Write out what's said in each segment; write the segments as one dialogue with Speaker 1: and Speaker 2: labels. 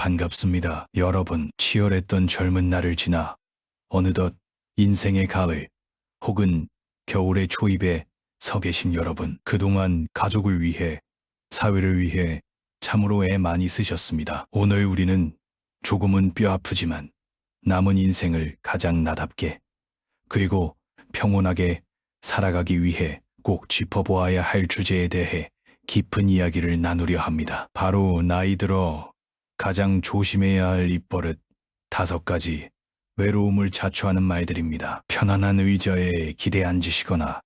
Speaker 1: 반갑습니다. 여러분, 치열했던 젊은 날을 지나 어느덧 인생의 가을 혹은 겨울의 초입에 서 계신 여러분, 그동안 가족을 위해, 사회를 위해 참으로 애 많이 쓰셨습니다. 오늘 우리는 조금은 뼈아프지만 남은 인생을 가장 나답게 그리고 평온하게 살아가기 위해 꼭 짚어보아야 할 주제에 대해 깊은 이야기를 나누려 합니다. 바로 나이 들어 가장 조심해야 할 입버릇 5가지, 외로움을 자초하는 말들입니다. 편안한 의자에 기대 앉으시거나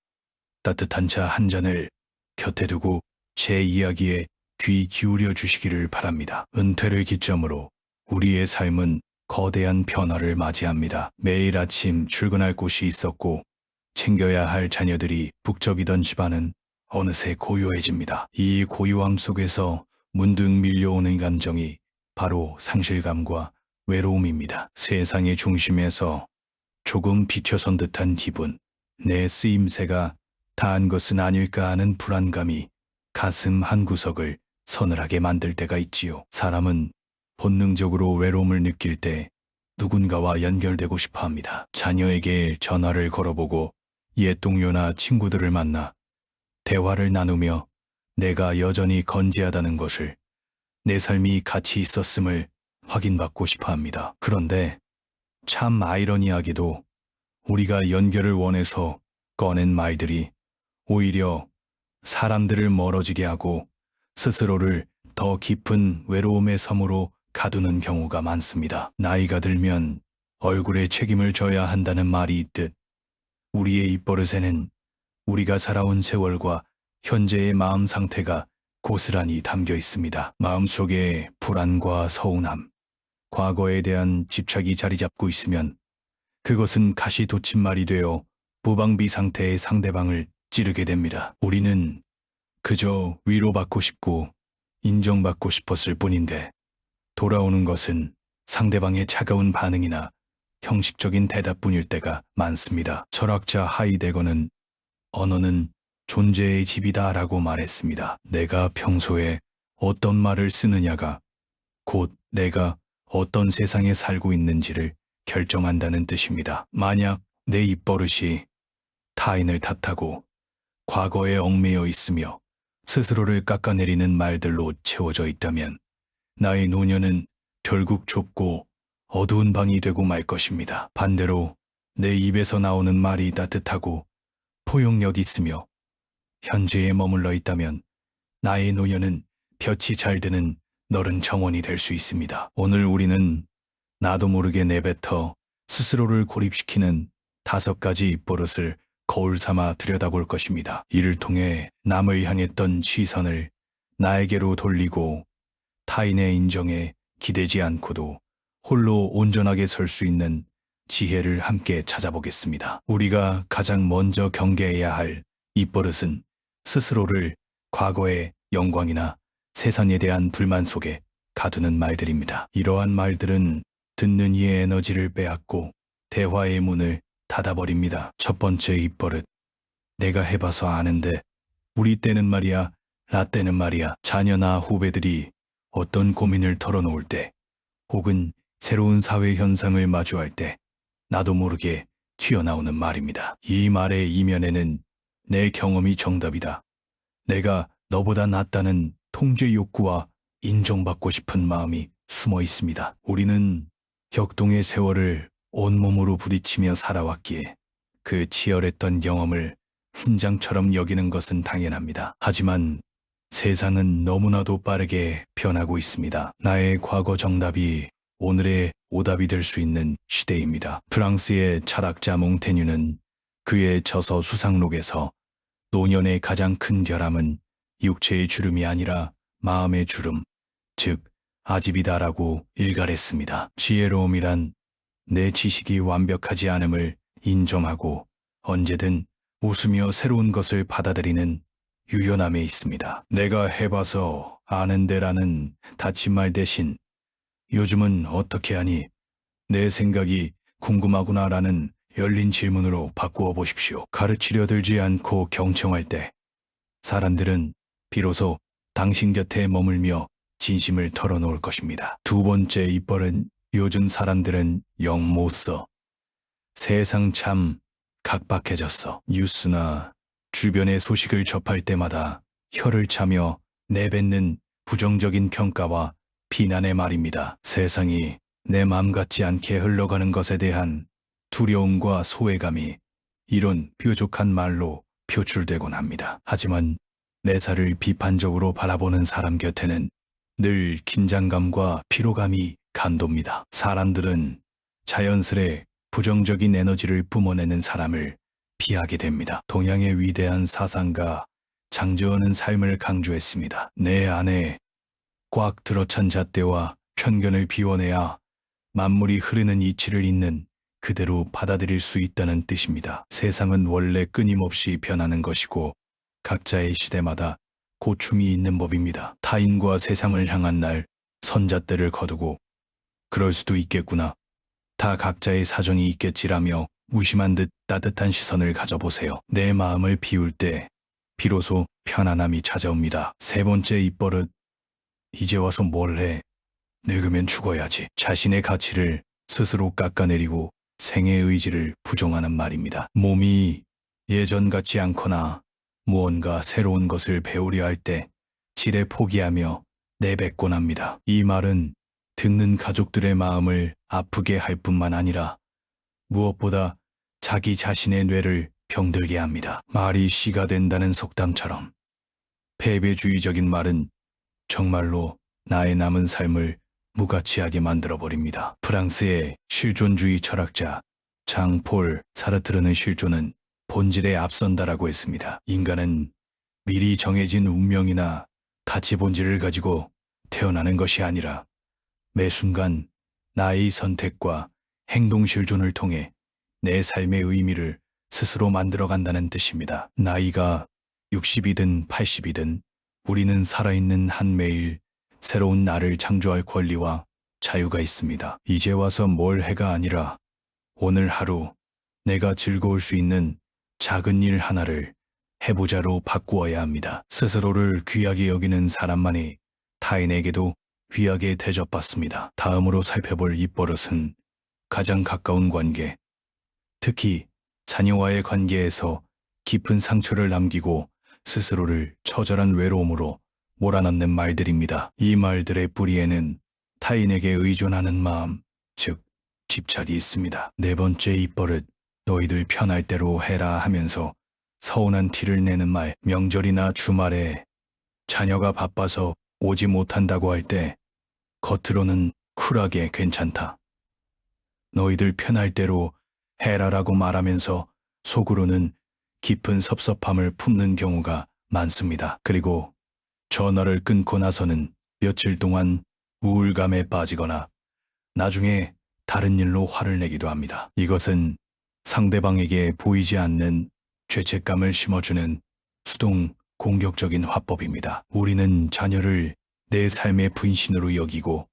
Speaker 1: 따뜻한 차 한 잔을 곁에 두고 제 이야기에 귀 기울여 주시기를 바랍니다. 은퇴를 기점으로 우리의 삶은 거대한 변화를 맞이합니다. 매일 아침 출근할 곳이 있었고 챙겨야 할 자녀들이 북적이던 집안은 어느새 고요해집니다. 이 고요함 속에서 문득 밀려오는 감정이 바로 상실감과 외로움입니다. 세상의 중심에서 조금 비춰선 듯한 기분, 내 쓰임새가 다한 것은 아닐까 하는 불안감이 가슴 한구석을 서늘하게 만들 때가 있지요. 사람은 본능적으로 외로움을 느낄 때 누군가와 연결되고 싶어 합니다. 자녀에게 전화를 걸어보고 옛 동료나 친구들을 만나 대화를 나누며 내가 여전히 건재하다는 것을, 내 삶이 가치 있었음을 확인받고 싶어 합니다. 그런데 참 아이러니하게도 우리가 연결을 원해서 꺼낸 말들이 오히려 사람들을 멀어지게 하고 스스로를 더 깊은 외로움의 섬으로 가두는 경우가 많습니다. 나이가 들면 얼굴에 책임을 져야 한다는 말이 있듯 우리의 입버릇에는 우리가 살아온 세월과 현재의 마음 상태가 고스란히 담겨 있습니다. 마음속에 불안과 서운함, 과거에 대한 집착이 자리 잡고 있으면 그것은 가시돋침말이 되어 무방비 상태의 상대방을 찌르게 됩니다. 우리는 그저 위로받고 싶고 인정받고 싶었을 뿐인데 돌아오는 것은 상대방의 차가운 반응이나 형식적인 대답뿐일 때가 많습니다. 철학자 하이데거는 언어는 존재의 집이다 라고 말했습니다. 내가 평소에 어떤 말을 쓰느냐가 곧 내가 어떤 세상에 살고 있는지를 결정한다는 뜻입니다. 만약 내 입버릇이 타인을 탓하고 과거에 얽매여 있으며 스스로를 깎아내리는 말들로 채워져 있다면 나의 노년은 결국 좁고 어두운 방이 되고 말 것입니다. 반대로 내 입에서 나오는 말이 따뜻하고 포용력 있으며 현재에 머물러 있다면 나의 노년은 볕이 잘 드는 너른 정원이 될 수 있습니다. 오늘 우리는 나도 모르게 내뱉어 스스로를 고립시키는 5가지 입버릇을 거울 삼아 들여다볼 것입니다. 이를 통해 남을 향했던 시선을 나에게로 돌리고 타인의 인정에 기대지 않고도 홀로 온전하게 설 수 있는 지혜를 함께 찾아보겠습니다. 우리가 가장 먼저 경계해야 할 입버릇은 스스로를 과거의 영광이나 세상에 대한 불만 속에 가두는 말들입니다. 이러한 말들은 듣는 이의 에너지를 빼앗고 대화의 문을 닫아버립니다. 첫 번째 입버릇, 내가 해봐서 아는데, 우리 때는 말이야, 나 때는 말이야. 자녀나 후배들이 어떤 고민을 털어놓을 때 혹은 새로운 사회 현상을 마주할 때 나도 모르게 튀어나오는 말입니다. 이 말의 이면에는 내 경험이 정답이다, 내가 너보다 낫다는 통제 욕구와 인정받고 싶은 마음이 숨어 있습니다. 우리는 격동의 세월을 온몸으로 부딪히며 살아왔기에 그 치열했던 경험을 훈장처럼 여기는 것은 당연합니다. 하지만 세상은 너무나도 빠르게 변하고 있습니다. 나의 과거 정답이 오늘의 오답이 될 수 있는 시대입니다. 프랑스의 철학자 몽테뉴는 그의 저서 수상록에서 노년의 가장 큰 결함은 육체의 주름이 아니라 마음의 주름, 즉 아집이다라고 일갈했습니다. 지혜로움이란 내 지식이 완벽하지 않음을 인정하고 언제든 웃으며 새로운 것을 받아들이는 유연함에 있습니다. 내가 해봐서 아는데라는 닫힌 말 대신 요즘은 어떻게 하니? 내 생각이 궁금하구나라는 열린 질문으로 바꾸어 보십시오. 가르치려 들지 않고 경청할 때 사람들은 비로소 당신 곁에 머물며 진심을 털어놓을 것입니다. 두 번째 입벌은 요즘 사람들은 영 못 써. 세상 참 각박해졌어. 뉴스나 주변의 소식을 접할 때마다 혀를 차며 내뱉는 부정적인 평가와 비난의 말입니다. 세상이 내 맘 같지 않게 흘러가는 것에 대한 두려움과 소외감이 이런 뾰족한 말로 표출되곤 합니다. 하지만 내 살을 비판적으로 바라보는 사람 곁에는 늘 긴장감과 피로감이 감돕니다. 사람들은 자연스레 부정적인 에너지를 뿜어내는 사람을 피하게 됩니다. 동양의 위대한 사상가 장저언은 삶을 강조했습니다. 내 안에 꽉 들어찬 잣대와 편견을 비워내야 만물이 흐르는 이치를 있는 그대로 받아들일 수 있다는 뜻입니다. 세상은 원래 끊임없이 변하는 것이고 각자의 시대마다 고충이 있는 법입니다. 타인과 세상을 향한 날 선잣대를 거두고 그럴 수도 있겠구나. 다 각자의 사정이 있겠지라며 무심한 듯 따뜻한 시선을 가져보세요. 내 마음을 비울 때 비로소 편안함이 찾아옵니다. 세 번째 입버릇. 이제 와서 뭘 해. 늙으면 죽어야지. 자신의 가치를 스스로 깎아내리고 생의 의지를 부정하는 말입니다. 몸이 예전 같지 않거나 무언가 새로운 것을 배우려 할 때 지레 포기하며 내뱉곤 합니다. 이 말은 듣는 가족들의 마음을 아프게 할 뿐만 아니라 무엇보다 자기 자신의 뇌를 병들게 합니다. 말이 씨가 된다는 속담처럼 패배주의적인 말은 정말로 나의 남은 삶을 무가치하게 만들어버립니다. 프랑스의 실존주의 철학자 장 폴 사르트르는 실존은 본질에 앞선다라고 했습니다. 인간은 미리 정해진 운명이나 가치 본질을 가지고 태어나는 것이 아니라 매 순간 나의 선택과 행동 실존을 통해 내 삶의 의미를 스스로 만들어간다는 뜻입니다. 나이가 60이든 80이든 우리는 살아있는 한 매일 새로운 나를 창조할 권리와 자유가 있습니다. 이제 와서 뭘 해가 아니라 오늘 하루 내가 즐거울 수 있는 작은 일 하나를 해보자로 바꾸어야 합니다. 스스로를 귀하게 여기는 사람만이 타인에게도 귀하게 대접받습니다. 다음으로 살펴볼 입버릇은 가장 가까운 관계, 특히 자녀와의 관계에서 깊은 상처를 남기고 스스로를 처절한 외로움으로 몰아넣는 말들입니다. 이 말들의 뿌리에는 타인에게 의존하는 마음, 즉 집착이 있습니다. 네 번째 입버릇. 너희들 편할 대로 해라 하면서 서운한 티를 내는 말. 명절이나 주말에 자녀가 바빠서 오지 못한다고 할 때 겉으로는 쿨하게 괜찮다. 너희들 편할 대로 해라라고 말하면서 속으로는 깊은 섭섭함을 품는 경우가 많습니다. 그리고 전화를 끊고 나서는 며칠 동안 우울감에 빠지거나 나중에 다른 일로 화를 내기도 합니다. 이것은 상대방에게 보이지 않는 죄책감을 심어주는 수동 공격적인 화법입니다. 우리는 자녀를 내 삶의 분신으로 여기고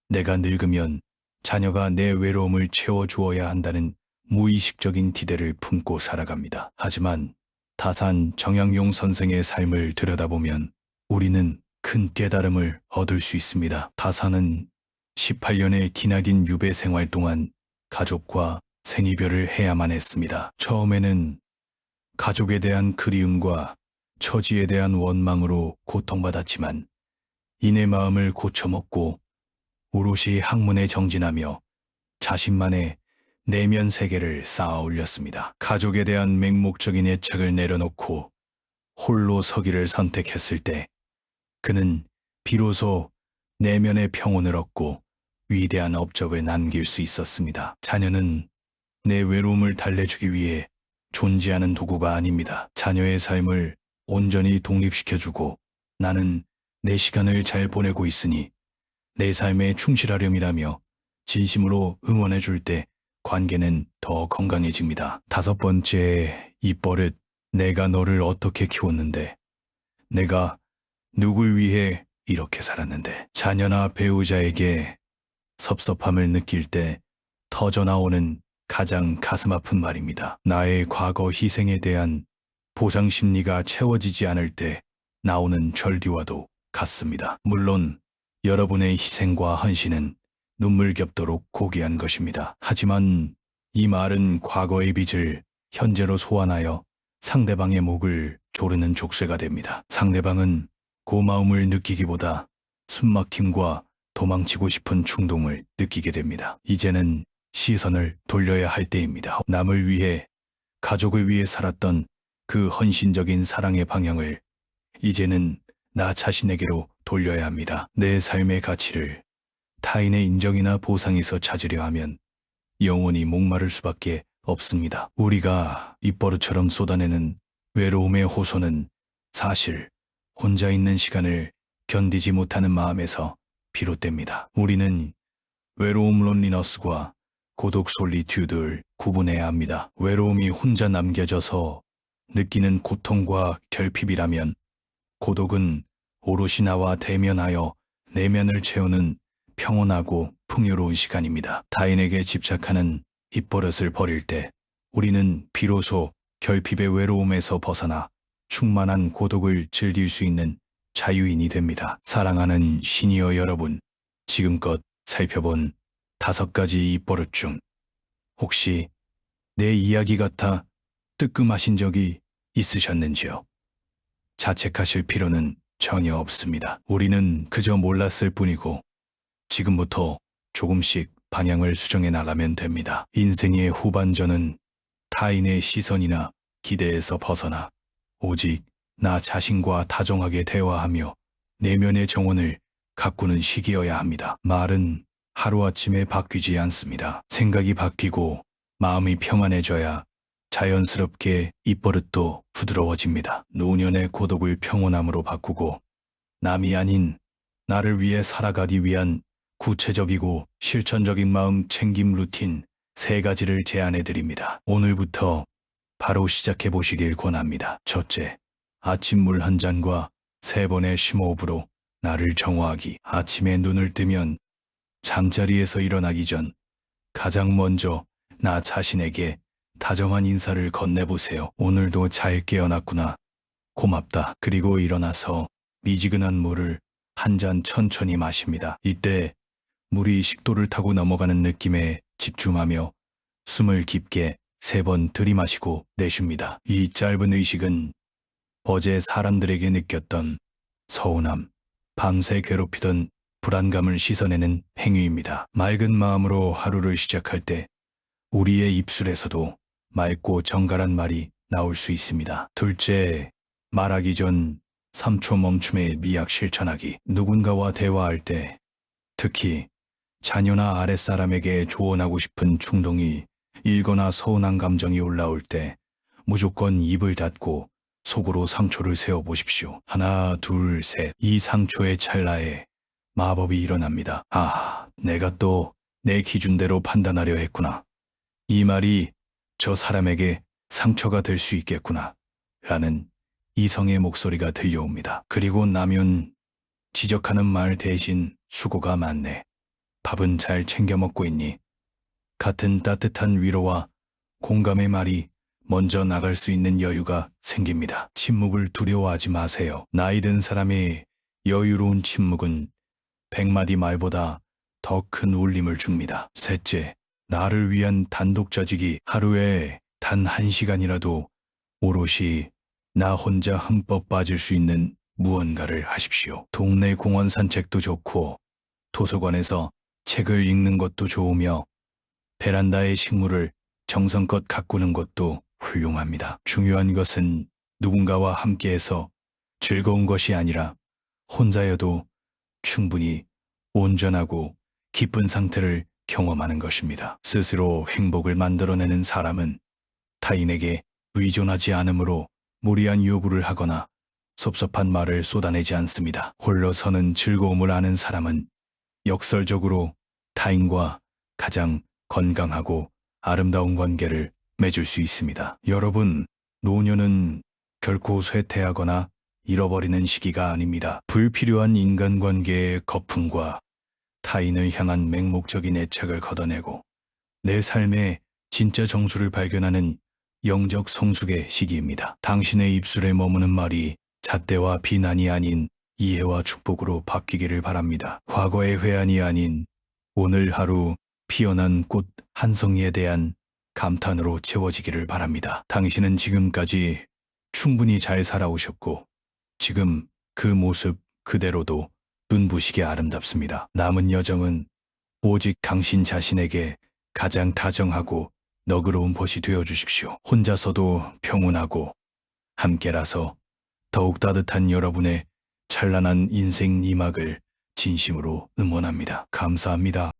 Speaker 1: 내가 늙으면 자녀가 내 외로움을 채워주어야 한다는 무의식적인 기대를 품고 살아갑니다. 하지만 다산 정약용 선생의 삶을 들여다보면 우리는 큰 깨달음을 얻을 수 있습니다. 다산은 18년의 기나긴 유배 생활 동안 가족과 생이별을 해야만 했습니다. 처음에는 가족에 대한 그리움과 처지에 대한 원망으로 고통받았지만 이내 마음을 고쳐먹고 오롯이 학문에 정진하며 자신만의 내면 세계를 쌓아 올렸습니다. 가족에 대한 맹목적인 애착을 내려놓고 홀로 서기를 선택했을 때 그는 비로소 내면의 평온을 얻고 위대한 업적을 남길 수 있었습니다. 자녀는 내 외로움을 달래주기 위해 존재하는 도구가 아닙니다. 자녀의 삶을 온전히 독립시켜주고 나는 내 시간을 잘 보내고 있으니 내 삶에 충실하렴이라며 진심으로 응원해줄 때 관계는 더 건강해집니다. 다섯 번째 입버릇. 내가 너를 어떻게 키웠는데, 내가 누굴 위해 이렇게 살았는데. 자녀나 배우자에게 섭섭함을 느낄 때 터져나오는 가장 가슴 아픈 말입니다. 나의 과거 희생에 대한 보상 심리가 채워지지 않을 때 나오는 절규와도 같습니다. 물론 여러분의 희생과 헌신은 눈물겹도록 고귀한 것입니다. 하지만 이 말은 과거의 빚을 현재로 소환하여 상대방의 목을 조르는 족쇄가 됩니다. 상대방은 고마움을 느끼기보다 숨막힘과 도망치고 싶은 충동을 느끼게 됩니다. 이제는 시선을 돌려야 할 때입니다. 남을 위해, 가족을 위해 살았던 그 헌신적인 사랑의 방향을 이제는 나 자신에게로 돌려야 합니다. 내 삶의 가치를 타인의 인정이나 보상에서 찾으려 하면 영원히 목마를 수밖에 없습니다. 우리가 입버릇처럼 쏟아내는 외로움의 호소는 사실 혼자 있는 시간을 견디지 못하는 마음에서 비롯됩니다. 우리는 외로움 론리너스과 고독 솔리튜드를 구분해야 합니다. 외로움이 혼자 남겨져서 느끼는 고통과 결핍이라면 고독은 오롯이 나와 대면하여 내면을 채우는 평온하고 풍요로운 시간입니다. 타인에게 집착하는 입버릇을 버릴 때 우리는 비로소 결핍의 외로움에서 벗어나 충만한 고독을 즐길 수 있는 자유인이 됩니다. 사랑하는 시니어 여러분, 지금껏 살펴본 5가지 입버릇 중 혹시 내 이야기 같아 뜨끔하신 적이 있으셨는지요? 자책하실 필요는 전혀 없습니다. 우리는 그저 몰랐을 뿐이고 지금부터 조금씩 방향을 수정해 나가면 됩니다. 인생의 후반전은 타인의 시선이나 기대에서 벗어나 오직 나 자신과 다정하게 대화하며 내면의 정원을 가꾸는 시기여야 합니다. 말은 하루아침에 바뀌지 않습니다. 생각이 바뀌고 마음이 평안해져야 자연스럽게 입버릇도 부드러워집니다. 노년의 고독을 평온함으로 바꾸고 남이 아닌 나를 위해 살아가기 위한 구체적이고 실천적인 마음 챙김 루틴 3가지를 제안해 드립니다. 오늘부터 바로 시작해 보시길 권합니다. 첫째, 아침 물 한 잔과 3번의 심호흡으로 나를 정화하기. 아침에 눈을 뜨면 잠자리에서 일어나기 전 가장 먼저 나 자신에게 다정한 인사를 건네보세요. 오늘도 잘 깨어났구나. 고맙다. 그리고 일어나서 미지근한 물을 한 잔 천천히 마십니다. 이때 물이 식도를 타고 넘어가는 느낌에 집중하며 숨을 깊게 3번 들이마시고 내쉽니다. 이 짧은 의식은 어제 사람들에게 느꼈던 서운함, 밤새 괴롭히던 불안감을 씻어내는 행위입니다. 맑은 마음으로 하루를 시작할 때 우리의 입술에서도 맑고 정갈한 말이 나올 수 있습니다. 둘째, 말하기 전 3초 멈춤의 미학 실천하기. 누군가와 대화할 때, 특히 자녀나 아랫사람에게 조언하고 싶은 충동이 일거나 서운한 감정이 올라올 때 무조건 입을 닫고 속으로 상초를 세워보십시오. 하나, 둘, 셋. 이 상초의 찰나에 마법이 일어납니다. 아, 내가 또 내 기준대로 판단하려 했구나. 이 말이 저 사람에게 상처가 될 수 있겠구나. 라는 이성의 목소리가 들려옵니다. 그리고 나면 지적하는 말 대신 수고가 많네. 밥은 잘 챙겨 먹고 있니? 같은 따뜻한 위로와 공감의 말이 먼저 나갈 수 있는 여유가 생깁니다. 침묵을 두려워하지 마세요. 나이 든 사람의 여유로운 침묵은 100마디 말보다 더 큰 울림을 줍니다. 셋째, 나를 위한 단독자직이. 하루에 단 1시간이라도 오롯이 나 혼자 흠뻑 빠질 수 있는 무언가를 하십시오. 동네 공원 산책도 좋고 도서관에서 책을 읽는 것도 좋으며 베란다의 식물을 정성껏 가꾸는 것도 훌륭합니다. 중요한 것은 누군가와 함께해서 즐거운 것이 아니라 혼자여도 충분히 온전하고 기쁜 상태를 경험하는 것입니다. 스스로 행복을 만들어내는 사람은 타인에게 의존하지 않으므로 무리한 요구를 하거나 섭섭한 말을 쏟아내지 않습니다. 홀로 서는 즐거움을 아는 사람은 역설적으로 타인과 가장 건강하고 아름다운 관계를 맺을 수 있습니다. 여러분, 노년은 결코 쇠퇴하거나 잃어버리는 시기가 아닙니다. 불필요한 인간관계의 거품과 타인을 향한 맹목적인 애착을 걷어내고 내 삶의 진짜 정수를 발견하는 영적 성숙의 시기입니다. 당신의 입술에 머무는 말이 잣대와 비난이 아닌 이해와 축복으로 바뀌기를 바랍니다. 과거의 회한이 아닌 오늘 하루 피어난 꽃 한 송이에 대한 감탄으로 채워지기를 바랍니다. 당신은 지금까지 충분히 잘 살아오셨고 지금 그 모습 그대로도 눈부시게 아름답습니다. 남은 여정은 오직 당신 자신에게 가장 다정하고 너그러운 벗이 되어 주십시오. 혼자서도 평온하고 함께라서 더욱 따뜻한 여러분의 찬란한 인생 이막을 진심으로 응원합니다. 감사합니다.